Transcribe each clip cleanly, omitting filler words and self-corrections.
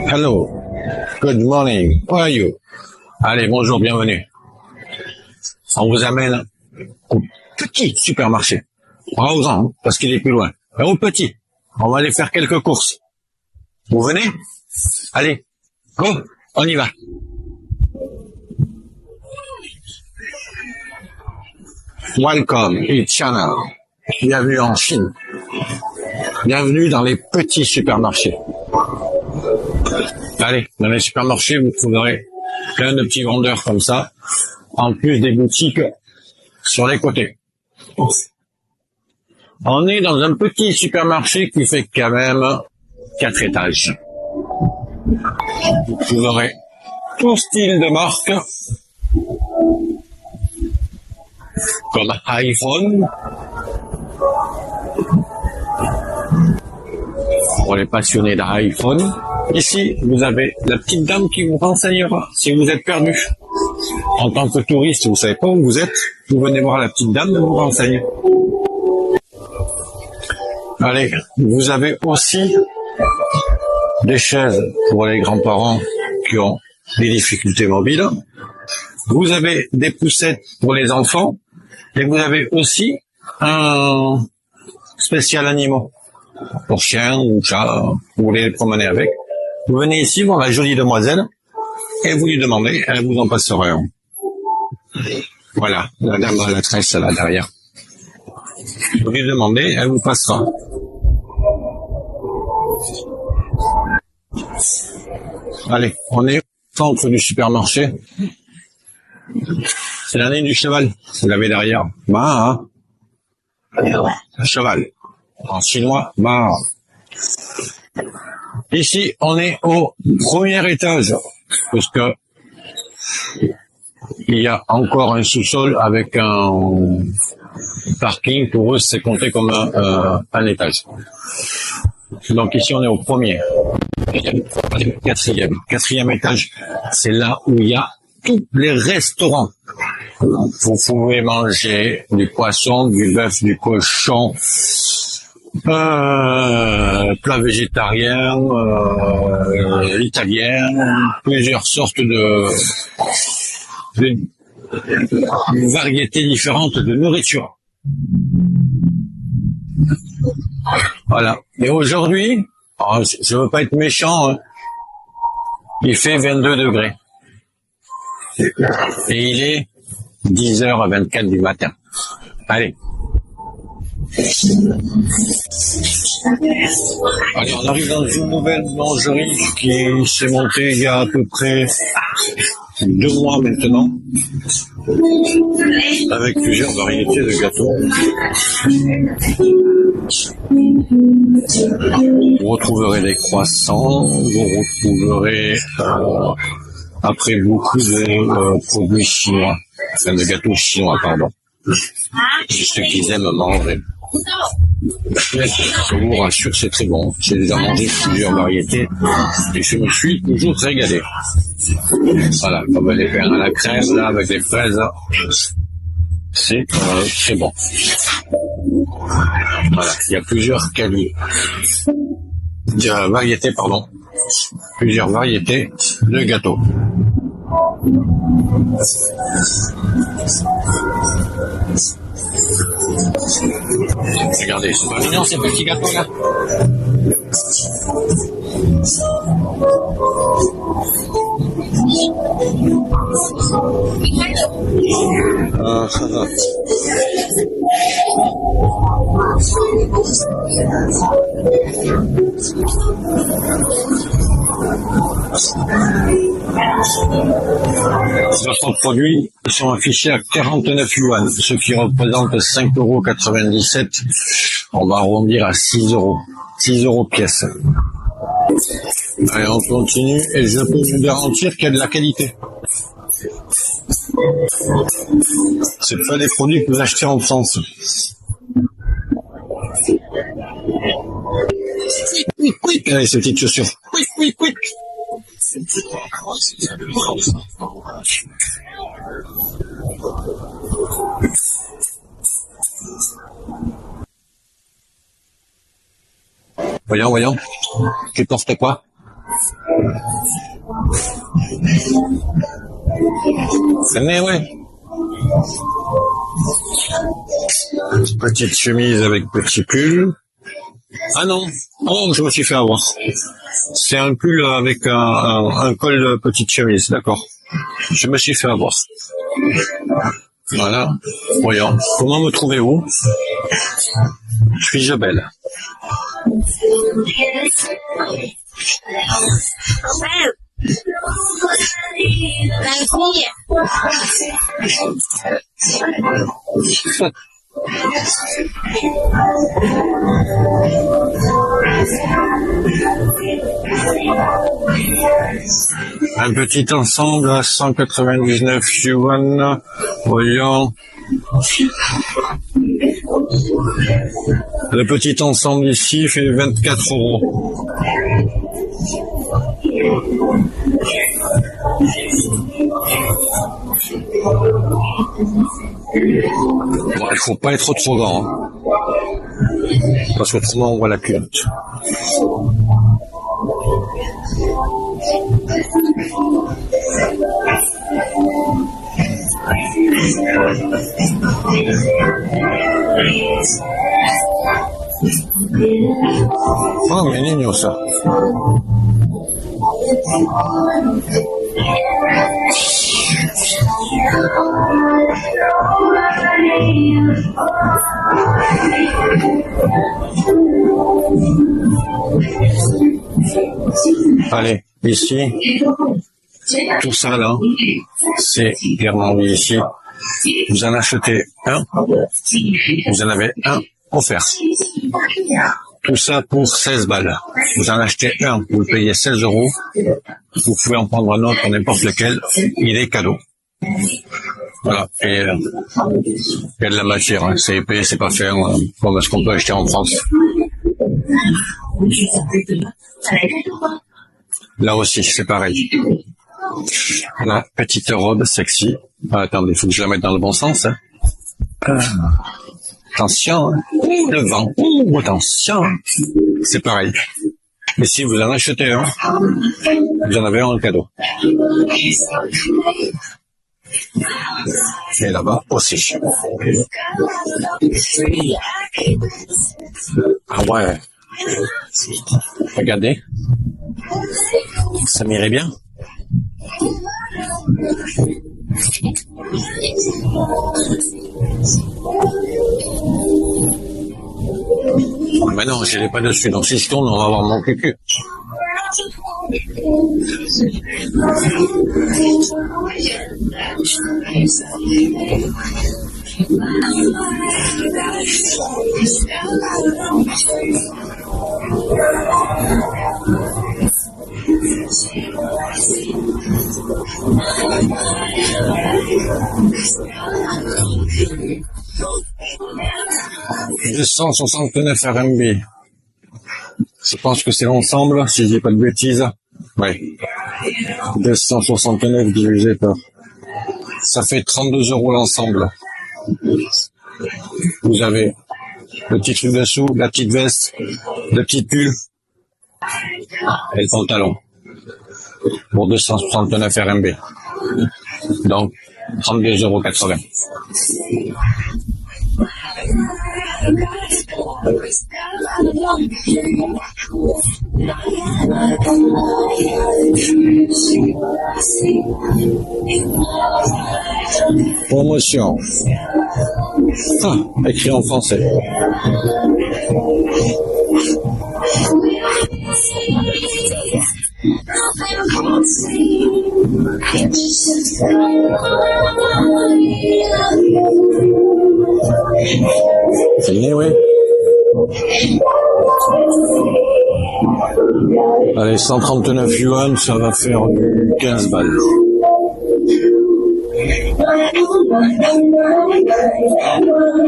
Hello. Good morning. How are you? Allez, bonjour, bienvenue. On vous amène au petit supermarché. Pas aux grands, parce qu'il est plus loin. Mais au petit. On va aller faire quelques courses. Vous venez? Allez. Go. On y va. Welcome in China. Bienvenue en Chine. Bienvenue dans les petits supermarchés. Allez, dans les supermarchés, vous trouverez plein de petits vendeurs comme ça, en plus des boutiques sur les côtés. On est dans un petit supermarché qui fait quand même 4 étages. Vous trouverez tout style de marque, comme iPhone, pour les passionnés d'iPhone. Ici, vous avez la petite dame qui vous renseignera si vous êtes perdu. En tant que touriste, vous savez pas où vous êtes, vous venez voir la petite dame, elle vous renseigne. Allez, vous avez aussi des chaises pour les grands-parents qui ont des difficultés mobiles. Vous avez des poussettes pour les enfants. Et vous avez aussi un spécial animaux. Pour chiens ou chats, vous voulez les promener avec. Vous venez ici voir la jolie demoiselle et vous lui demandez, elle vous en passera un. Voilà, la dame à la tresse là derrière. Vous lui demandez, elle vous passera. Allez, on est au centre du supermarché. C'est l'année du cheval, vous l'avez derrière. Ma, un cheval. En chinois, ma. Ici, on est au premier étage, parce que il y a encore un sous-sol avec un parking. Pour eux, c'est compté comme un étage. Donc ici, on est au premier. Quatrième étage, c'est là où il y a tous les restaurants. Vous pouvez manger du poisson, du bœuf, du cochon, plat végétarien, italien, plusieurs sortes de variétés différentes de nourriture. Voilà. Et aujourd'hui, je veux pas être méchant, hein, il fait 22 degrés. Et il est 10h24 du matin. Allez. Allez, on arrive dans une nouvelle boulangerie qui s'est montée il y a à peu près 2 mois maintenant, avec plusieurs variétés de gâteaux. Vous retrouverez des croissants, vous retrouverez après beaucoup de produits chinois, enfin de gâteaux chinois, pardon. Ceux qui aiment manger. Je vous rassure, c'est très bon. J'ai déjà mangé plusieurs variétés et je me suis toujours régalé. Voilà, comme les pains à la crème, là, avec les fraises, c'est très bon. Voilà, il y a plusieurs variétés, pardon. Plusieurs variétés de gâteaux. Regardez, c'est pas mignon ces petits gâteaux là. D'autres produits sont affichés à 49 yuan, ce qui représente 5,97 €. On va arrondir à 6 €. 6 € pièce. Allez, on continue et je peux vous garantir qu'il y a de la qualité. C'est pas des produits que vous achetez en France. Quick, quick. Allez, ces petites chaussures. Quick, quick, quick. Voyons. Tu portes quoi? Mais ouais. Petite chemise avec petit pull. Ah non, oh, je me suis fait avoir. C'est un pull avec un col de petite chemise, d'accord. Je me suis fait avoir. Voilà. Voyons. Comment me trouver où? Suis-je belle? Un petit ensemble à 199 yuan. Voyons. Le petit ensemble ici fait 24 €. Bon, il faut pas être trop grand, hein, parce qu'autrement on voit la culotte. Oh, mais mignon ça. Allez, ici, tout ça là, c'est clairement mis ici. Vous en achetez un, vous en avez un offert. Tout ça pour 16 balles. Vous en achetez un, vous le payez 16 €. Vous pouvez en prendre un autre, n'importe lequel. Il est cadeau. Voilà. Et il y a de la matière. Hein. C'est épais, c'est pas fin, comme ce qu'on peut acheter en France. Là aussi, c'est pareil. La petite robe sexy. Ah, attendez, il faut que je la mette dans le bon sens. Hein. Attention, hein. Le vent. Attention. C'est pareil. Mais si vous en achetez un, vous en avez un en cadeau. Et là-bas aussi. Ah ouais. Regardez. Ça m'irait bien. Mais non, je l'ai pas dessus. Donc si je tourne, on va avoir mon cul. « 169 RMB. Je pense que c'est l'ensemble, si je dis pas de bêtises. Oui. 269 divisé par... Ça fait 32 € l'ensemble. Vous avez le petit truc dessous, la petite veste, le petit pull et le pantalon. Pour 269 RMB. Donc, 32,80 €. Promotion. Ah, écrit en français. C'est fini, oui. Allez, 139 yuan, ça va faire 15 balles.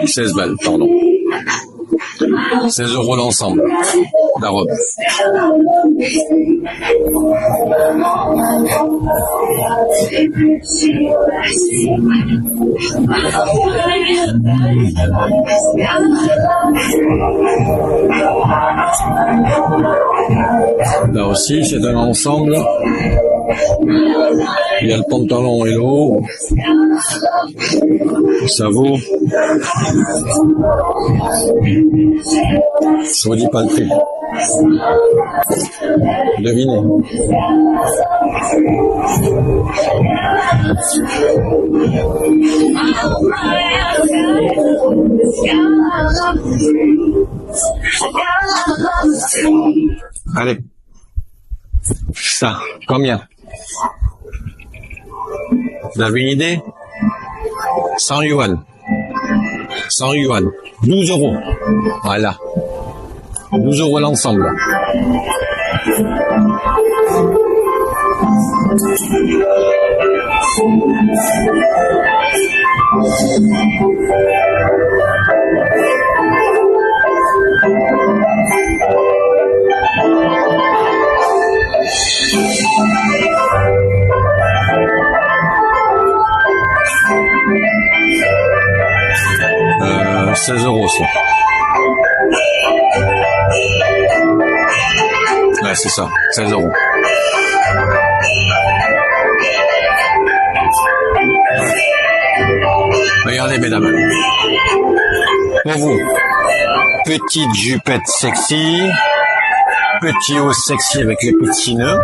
« 16 balles, pardon. 16 € l'ensemble, la robe. Là aussi, c'est un ensemble. Il y a le pantalon et le haut. Ça vaut. Je vous dis pas le prix. Devinez. Allez. Ça, combien? Vous avez une idée? 100 yuan. 100 yuan. 12 euros. Voilà. 12 euros l'ensemble. Euh, 16 euros, ça. Ouais, c'est ça, 16 euros. Regardez, mesdames. Pour vous, petite jupette sexy, petit haut sexy avec les petits nœuds.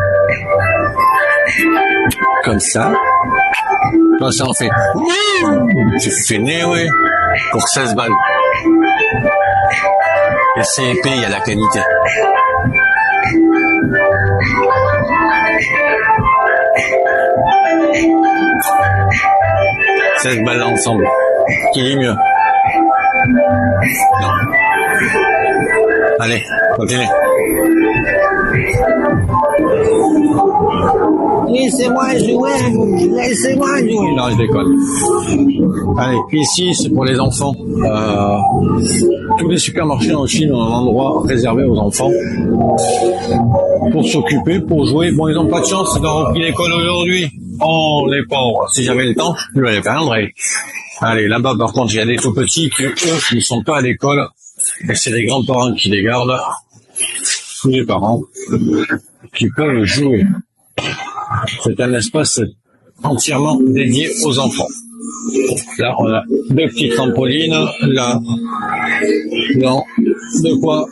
Comme ça. Comme ça, on fait. Tu fais né, ouais. Pour 16 balles. Et c'est épais, il y a la qualité. « 16 balles ensemble. Qui dit mieux? Non. Allez, continuez. Laissez-moi jouer, laissez-moi jouer. Non, je déconne. Allez, ici, c'est pour les enfants. Tous les supermarchés en Chine ont un endroit réservé aux enfants pour s'occuper, pour jouer. Bon, ils n'ont pas de chance, ils ont repris l'école aujourd'hui. Oh, les pauvres. Si j'avais le temps, je les prendrais. Allez, là-bas, par contre, il y a des tout petits qui, eux, ne sont pas à l'école. Et c'est les grands-parents qui les gardent. Tous les parents qui peuvent jouer. C'est un espace entièrement dédié aux enfants. Là, on a deux petites trampolines. Là, de quoi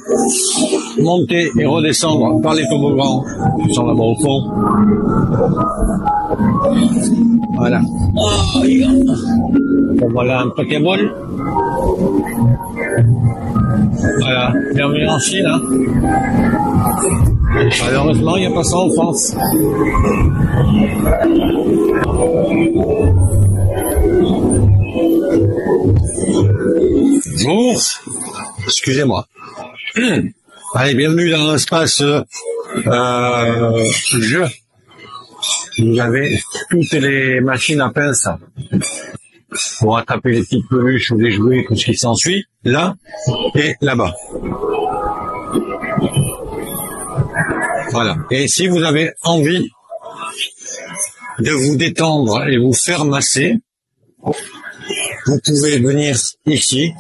monter et redescendre par les toboggans qui sont là-bas au fond. Voilà. Voilà un Pokéball. Voilà. Bienvenue en Chine, hein. Malheureusement, il n'y a pas ça en France. Bonjour. Excusez-moi. Allez, bienvenue dans l'espace jeu. Vous avez toutes les machines à pince pour attraper les petites peluches ou les jouets, tout ce qui s'ensuit, là et là-bas. Voilà. Et si vous avez envie de vous détendre et vous faire masser, vous pouvez venir ici,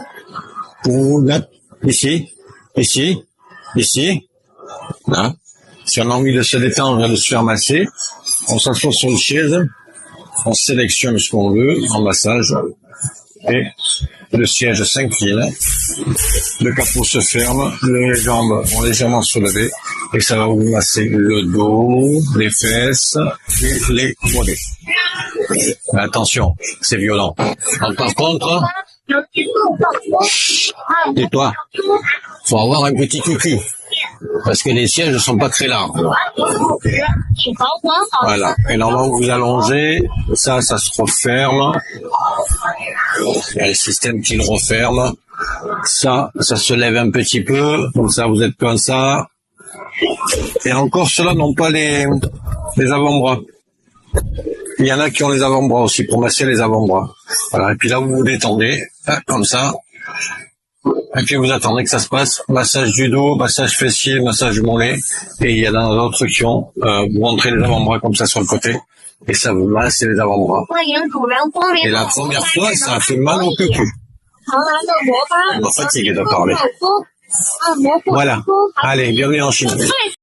pour vous mettre ici, là. Si on a envie de se détendre et de se faire masser, on s'assoit sur une chaise, on sélectionne ce qu'on veut en massage, et le siège s'incline, le capot se ferme, les jambes vont légèrement soulevées, et ça va vous masser le dos, les fesses et les mollets. Mais attention, c'est violent. Par contre, tais-toi, faut avoir un petit cucu. Parce que les sièges ne sont pas très larges. Voilà. Et normalement, vous allongez, ça se referme. Il y a le système qui le referme. Ça se lève un petit peu. Comme ça, vous êtes comme ça. Et encore, ceux-là n'ont pas les avant-bras. Il y en a qui ont les avant-bras aussi, pour masser les avant-bras. Voilà. Et puis là, vous vous détendez, comme ça. Et puis vous attendez que ça se passe, massage du dos, massage fessier, massage du mollet, et il y en a d'autres qui ont, vous rentrez les avant-bras comme ça sur le côté, et ça vous masse les avant-bras. Et la première fois, ça a fait mal au cul. On va fatiguer de parler. Voilà. Allez, bienvenue en Chine.